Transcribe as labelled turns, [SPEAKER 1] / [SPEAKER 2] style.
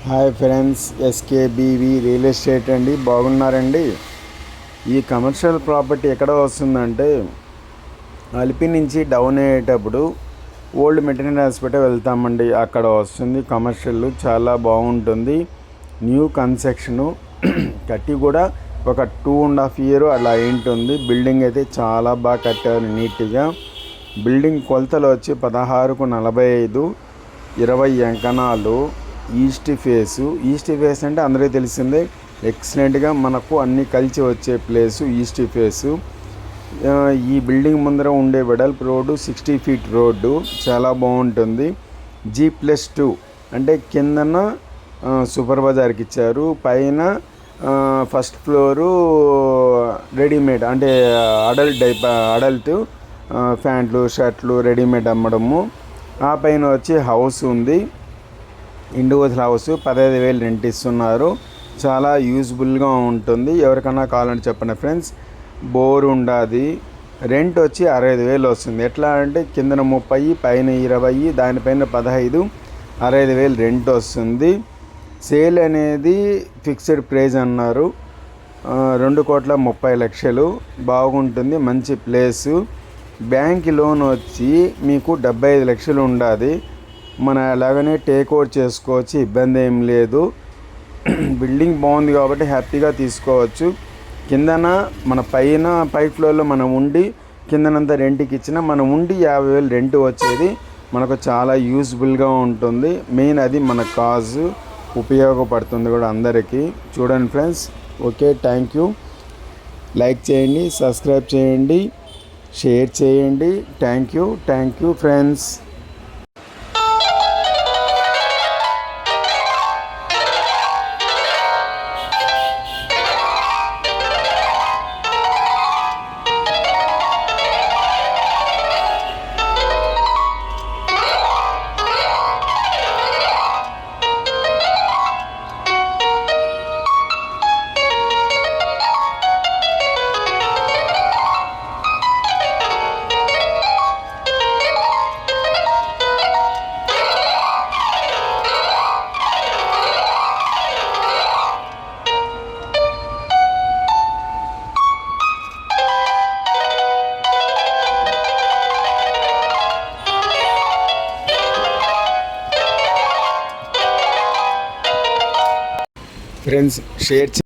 [SPEAKER 1] Hi friends, ఎస్కేబీవీ real estate అండి. బాగున్నారండి. ఈ కమర్షియల్ ప్రాపర్టీ ఎక్కడ వస్తుందంటే అలిపి నుంచి డౌన్ అయ్యేటప్పుడు ఓల్డ్ మెటీరియల్ హాస్పిటల్ వెళ్తామండి. అక్కడ వస్తుంది కమర్షియల్. చాలా బాగుంటుంది. న్యూ కన్స్ట్రక్షను కట్టి కూడా ఒక 2.5 years అలా ఉంటుంది. బిల్డింగ్ అయితే చాలా బాగా కట్టారు నీట్గా. బిల్డింగ్ కొలతలు వచ్చి 16x45, 20 అంకణాలు. ఈస్ట్ ఫేస్ అంటే అందరికీ తెలిసిందే. ఎక్సలెంట్గా మనకు అన్నీ కలిసి వచ్చే ప్లేసు ఈస్ట్ ఫేసు. ఈ బిల్డింగ్ ముందర ఉండే వెడల్పు రోడ్డు 60 feet రోడ్డు. చాలా బాగుంటుంది. G+2 అంటే కిందన సూపర్ బజార్కి ఇచ్చారు, పైన ఫస్ట్ ఫ్లోరు రెడీమేడ్ అంటే అడల్ట్ ప్యాంట్లు షర్ట్లు రెడీమేడ్ అమ్మడము. ఆ పైన వచ్చి హౌస్ ఉంది, ఇండివిజువల్ హౌస్. 15,000 రెంట్ ఇస్తున్నారు. చాలా యూజ్ఫుల్గా ఉంటుంది. ఎవరికన్నా కావాలంటే చెప్పండి ఫ్రెండ్స్. బోర్ ఉండదు. రెంట్ వచ్చి 65,000 వస్తుంది. ఎట్లా అంటే కిందన 30, పైన 20, దానిపైన 15, 65,000 రెంట్ వస్తుంది. సేల్ అనేది ఫిక్స్డ్ ప్రైస్ అన్నారు. 2,30,00,000. బాగుంటుంది, మంచి ప్లేసు. బ్యాంక్ లోన్ వచ్చి మీకు 75 లక్షలు ఉండాలి. మన అలాగనే టేక్ ఓవర్ చేసుకోవచ్చు, ఇబ్బంది ఏం లేదు. బిల్డింగ్ బాగుంది కాబట్టి హ్యాపీగా తీసుకోవచ్చు. కిందన మన పై ఫ్లోర్లో మనం ఉండి కిందనంతా రెంట్కి ఇచ్చిన మనం ఉండి 50,000 రెంట్ వచ్చేది మనకు చాలా యూజ్ఫుల్గా ఉంటుంది. మెయిన్ అది మన కాజు ఉపయోగపడుతుంది కూడా అందరికీ. చూడండి friends. Okay, thank you. Like చేయండి, సబ్స్క్రైబ్ చేయండి, షేర్ చేయండి. Thank you friends. Friends, share